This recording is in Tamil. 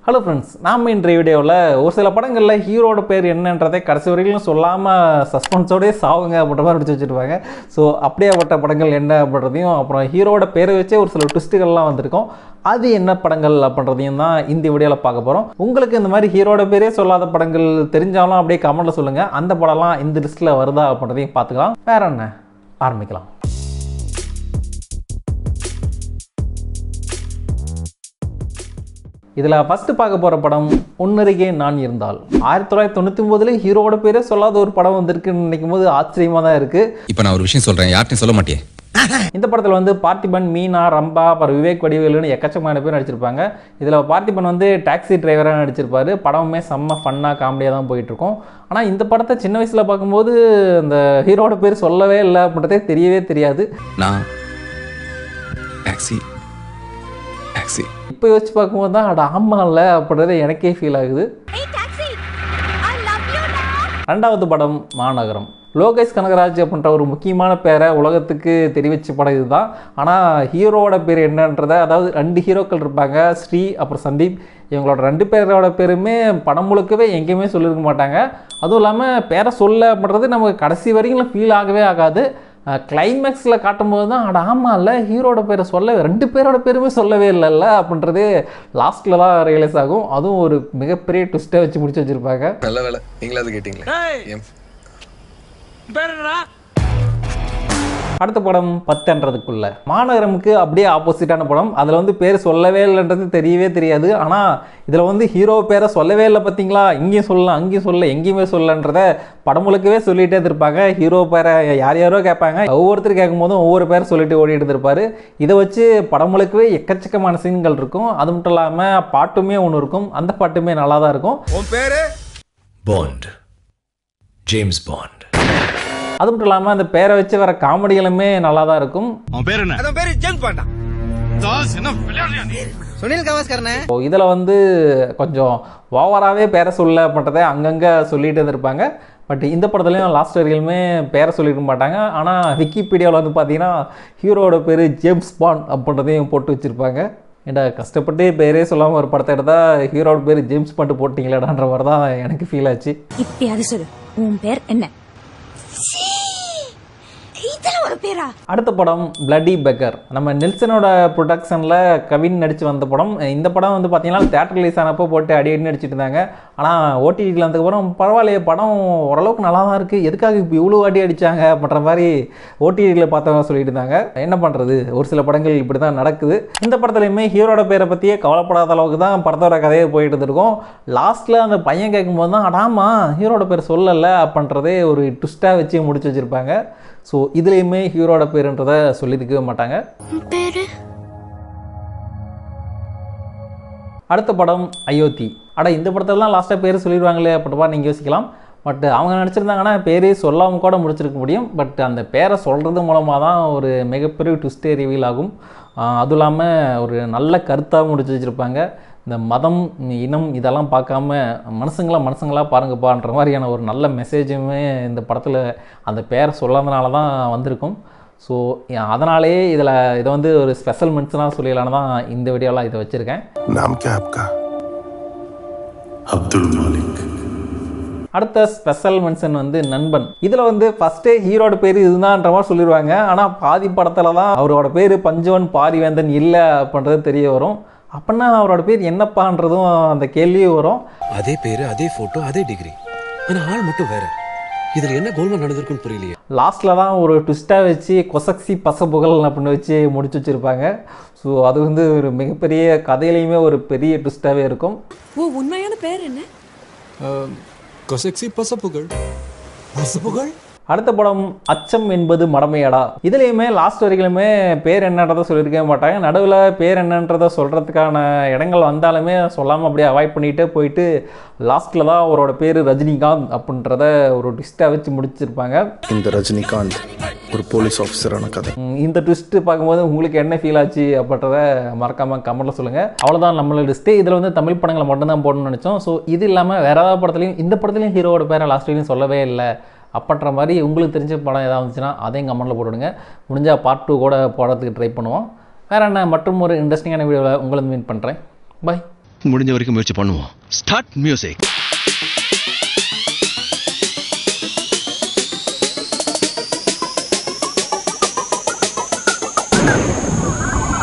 ஹலோ ஃப்ரெண்ட்ஸ், நாம் இன்றைய வீடியோவில் ஒரு சில படங்களில் ஹீரோட பேர் என்னன்றதை கடைசி வரைக்கும் சொல்லாமல் சஸ்பென்ஸோடய சாவுங்க அப்படின்ற மாதிரி அடிச்சு வச்சுருப்பாங்க. ஸோ அப்படியேப்பட்ட படங்கள் என்ன அப்படின்றதையும், அப்புறம் ஹீரோட பேரை வச்சே ஒரு சில ட்விஸ்ட்டுகள்லாம் வந்திருக்கும். அது என்ன படங்கள் அப்படின்றதையும் தான் இந்த வீடியோவில் பார்க்க போகிறோம். உங்களுக்கு இந்த மாதிரி ஹீரோட பேரே சொல்லாத படங்கள் தெரிஞ்சாலும் அப்படியே கமெண்ட்டில் சொல்லுங்கள். அந்த படம்லாம் இந்த லிஸ்ட்டில் வருதா அப்படின்றதையும் பார்த்துக்கலாம். வேற என்ன, ஆரம்பிக்கலாம். இதில் ஃபஸ்ட்டு பார்க்க போகிற படம் உன்னருகே நான் இருந்தால். 1999 ஹீரோட பேரே சொல்லாத ஒரு படம் வந்திருக்குன்னு நினைக்கும் போது ஆச்சரியமாக தான் இருக்குது. இப்போ நான் ஒரு விஷயம் சொல்கிறேன், யார்ட்டையும் சொல்ல மாட்டேன். இந்த படத்தில் வந்து பார்த்திபன், மீனா, ரம்பா, அப்புறம் விவேக் வடிவேலுன்னு எக்கச்சக்கமான பேர் நடிச்சிருப்பாங்க. இதில் பார்த்திபன் வந்து டாக்ஸி டிரைவராக நடிச்சிருப்பாரு. படமுமே செம்ம ஃபன்னாக காமெடியாக தான் போயிட்டுருக்கும். ஆனால் இந்த படத்தை சின்ன வயசில் பார்க்கும்போது இந்த ஹீரோட பேர் சொல்லவே இல்லை அப்படின்றதே தெரியவே தெரியாது. நான் டாக்ஸி டாக்ஸி இப்போ யோசிச்சு பார்க்கும்போது தான் அட ஆமாம் இல்லை அப்படின்றது எனக்கே ஃபீல் ஆகுது. ரெண்டாவது படம் மாநகரம். லோகேஷ் கனகராஜ் அப்படின்ற ஒரு முக்கியமான பேரை உலகத்துக்கு தெரிவிச்ச படம் இதுதான். ஆனால் ஹீரோட பேர் என்னன்றதை, அதாவது 2 ஹீரோக்கள் இருப்பாங்க, ஸ்ரீ அப்புறம் சந்தீப். இவங்களோட 2 பேரோட பேருமே படம் முழுக்கவே எங்கேயுமே சொல்லியிருக்க மாட்டாங்க. அதுவும் இல்லாமல் பேரை சொல்ல அப்படின்றது நமக்கு கடைசி வரைக்கும் ஃபீல் ஆகவே ஆகாது. கிளைமேக்ஸில் காட்டும்போது தான் அட ஆமாம் இல்லை ஹீரோட பேரை சொல்லவே 2 பேரோட பேருமே சொல்லவே இல்லைல்ல அப்படின்றது லாஸ்ட்டில் தான் ரியலைஸ் ஆகும். அதுவும் ஒரு மிகப்பெரிய ட்விஸ்ட்டை வச்சு முடிச்சு வச்சுருப்பாங்க. நல்ல வேலை நீங்களாவது கேட்டிங்களே. அடுத்த படம் 10ன்றதுக்குள்ள. மாநகரமுக்கு அப்படியே ஆப்போசிட்டான படம். அதில் வந்து பேர் சொல்லவே இல்லைன்றது தெரியவே தெரியாது. ஆனால் இதில் வந்து ஹீரோ பேரை சொல்லவே இல்லை பார்த்தீங்களா, இங்கேயும் சொல்லலாம் அங்கேயும் சொல்ல எங்கேயுமே சொல்லன்றதை படம் முழுக்கவே சொல்லிகிட்டே இருப்பாங்க. ஹீரோ பேரை யாரோ கேட்பாங்க, ஒவ்வொருத்தர் கேட்கும் போதும் ஒவ்வொரு பேரை சொல்லிட்டு ஓடிட்டு இருப்பார். இதை வச்சு படம் முழுக்கவே எக்கச்சக்கமான சீன்கள் இருக்கும். அது மட்டும் இல்லாமல் பாட்டுமே ஒன்று இருக்கும். அந்த பாட்டுமே நல்லா தான் இருக்கும். உன் பேரு பாண்ட், ஜேம்ஸ் பாண்ட். அது மட்டும் இல்லாமல் அந்த பேரை வச்சு வர காமெடிகளுமே நல்லா தான் இருக்கும். இதில் வந்து கொஞ்சம் ஓவராகவே பேரை சொல்ல பண்ணுறதை அங்கங்கே சொல்லிட்டு இருந்திருப்பாங்க. பட் இந்த படத்துலையும் லாஸ்ட் வரையிலுமே பேரை சொல்லியிருக்க மாட்டாங்க. ஆனால் விக்கிபீடியாவில் வந்து பார்த்தீங்கன்னா ஹீரோட பேர் ஜேம்ஸ் பாண்ட் அப்படின்றதையும் போட்டு வச்சுருப்பாங்க. ஏண்டா கஷ்டப்பட்டு பேரே சொல்லாமல் ஒரு படத்தை எடுத்தால் ஹீரோட பேர் ஜேம்ஸ் பாண்ட் போட்டிங்களாடான்ற மாதிரி தான் எனக்கு ஃபீல் ஆச்சு. இப்பயாவது சொல்லு, உன் பேர் என்ன? அடுத்த படம் பிளட்டி பெக்கர். நம்ம நெல்சனோட ப்ரொடக்ஷனில் கவின் நடித்து வந்த படம். இந்த படம் வந்து பார்த்தீங்கன்னா தேட்டர் ரிலீஸ் ஆனப்போ போட்டு அடி நடிச்சிட்டு இருந்தாங்க. ஆனால் ஓடிடியில் வந்ததுக்கப்புறம் பரவாயில்லையே படம் ஓரளவுக்கு நல்லா தான் இருக்குது, எதுக்காக இப்போ இவ்வளோ அடி அடித்தாங்க அப்படின்ற மாதிரி ஓடிடியில் பார்த்தவங்க சொல்லிட்டு இருந்தாங்க. என்ன பண்ணுறது, ஒரு சில படங்கள் இப்படி தான் நடக்குது. இந்த படத்துலையுமே ஹீரோட பேரை பற்றியே கவலைப்படாத அளவுக்கு தான் படத்தோட கதையை போயிட்டு இருந்திருக்கும். லாஸ்ட்டில் அந்த பையன் கேட்கும்போது தான் அடாமா ஹீரோட பேர் சொல்லலை அப்படின்றதே ஒரு ட்விஸ்ட்டாக வச்சு முடிச்சு வச்சுருப்பாங்க. ஸோ இதுலேயுமே ஹீரோட பேருன்றதை சொல்லியிருக்கவே மாட்டாங்க. அடுத்த படம் அயோத்தி. இந்த படத்திலலாம் லாஸ்ட்டாக பேர் சொல்லிடுவாங்களே அப்படிப்பா நீங்கள் யோசிக்கலாம். பட் அவங்க நினச்சிருந்தாங்கன்னா பேரே சொல்லாமல் கூட முடிச்சிருக்க முடியும். பட் அந்த பேரை சொல்கிறது மூலமாக தான் ஒரு மிகப்பெரிய ட்விஸ்டே ரிவீல் ஆகும். அதுவும் இல்லாமல் ஒரு நல்ல கருத்தாக முடிச்சு வச்சுருப்பாங்க. இந்த மதம், இனம் இதெல்லாம் பார்க்காம மனுஷங்களாக பாருங்கப்பான்ற மாதிரியான ஒரு நல்ல மெசேஜுமே இந்த படத்தில் அந்த பேரை சொல்லாதனால தான் வந்திருக்கும். ஸோ அதனாலேயே இதை வந்து ஒரு ஸ்பெஷல் மென்ஷனாக சொல்லிடலான்னு தான் இந்த வீடியோலாம் இதை வச்சுருக்கேன். அடுத்த ஸ்பெஷல் மென்ஷன் வந்து நண்பன். இதில் வந்து ஃபஸ்ட்டே ஹீரோட பேர் இதுதான்ற மாதிரி சொல்லிடுவாங்க. ஆனால் பாதி படத்தில் தான் அவரோட பேர் பஞ்சவன் பாரிவேந்தன் இல்லை அப்படின்றது தெரிய வரும். அப்படின்னா அவரோட பேர் என்னப்பான்றதும் அந்த கேள்வியும் வரும். அதே பேரு, அதே போட்டோ, அதே டிகிரி, ஆனா ஆள் மட்டும் வேற. இதில் என்ன கோல்மால் நடந்திருக்குன்னு புரியலையே. லாஸ்ட்டில் தான் ஒரு ட்விஸ்ட்டாக வச்சு கொசக்சி பசப்புகழ் அப்படின்னு வச்சு முடிச்சு வச்சுருப்பாங்க. ஸோ அது வந்து ஒரு மிகப்பெரிய கதையிலையுமே ஒரு பெரிய ட்விஸ்ட்டாகவே இருக்கும். ஓ, உண்மையான பேர் என்ன? கொசக்சி பசப்புகழ். பசப்புகழ். அடுத்த படம் அச்சம் என்பது மடமையடா. இதுலேயுமே லாஸ்ட் வரைக்குமே பேர் என்னன்றதை சொல்லியிருக்கவே மாட்டாங்க. நடுவில் பேர் என்னன்றதை சொல்கிறதுக்கான இடங்கள் வந்தாலுமே சொல்லாமல் அப்படியே அவாய்ட் பண்ணிகிட்டே போயிட்டு லாஸ்ட்டில் தான் அவரோட பேர் ரஜினிகாந்த் அப்படின்றத ஒரு ட்விஸ்ட்டாக வச்சு முடிச்சிருப்பாங்க. இந்த ரஜினிகாந்த் ஒரு போலீஸ் ஆஃபீஸரான கதை. இந்த ட்விஸ்ட்டு பார்க்கும்போது உங்களுக்கு என்ன ஃபீல் ஆச்சு அப்படின்றத மறக்காமல் கமெண்ட்டில் சொல்லுங்கள். அவ்வளோதான் நம்மளோட லிஸ்ட்டு. இதில் வந்து தமிழ் படங்களை மட்டும்தான் போடணும்னு நினச்சோம். ஸோ இது இல்லாமல் வேறு ஏதாவது படத்துலையும் இந்த படத்துலையும் ஹீரோட பேரை லாஸ்ட் வரைக்கும் சொல்லவே இல்லை அப்படின்ற மாதிரி உங்களுக்கு தெரிஞ்ச படம் ஏதாவது வந்துச்சுன்னா அதையும் கமெண்ட்டில் போட்டுவிடுங்க. முடிஞ்சால் பார்ட் 2 கூட போடுறதுக்கு ட்ரை பண்ணுவோம். வேறு என்ன, மற்றும் ஒரு இன்ட்ரெஸ்டிங்கான வீடியோவில் உங்களை மீட் பண்ணுறேன். பாய். முடிஞ்ச வரைக்கும் முயற்சி பண்ணுவோம். Start music.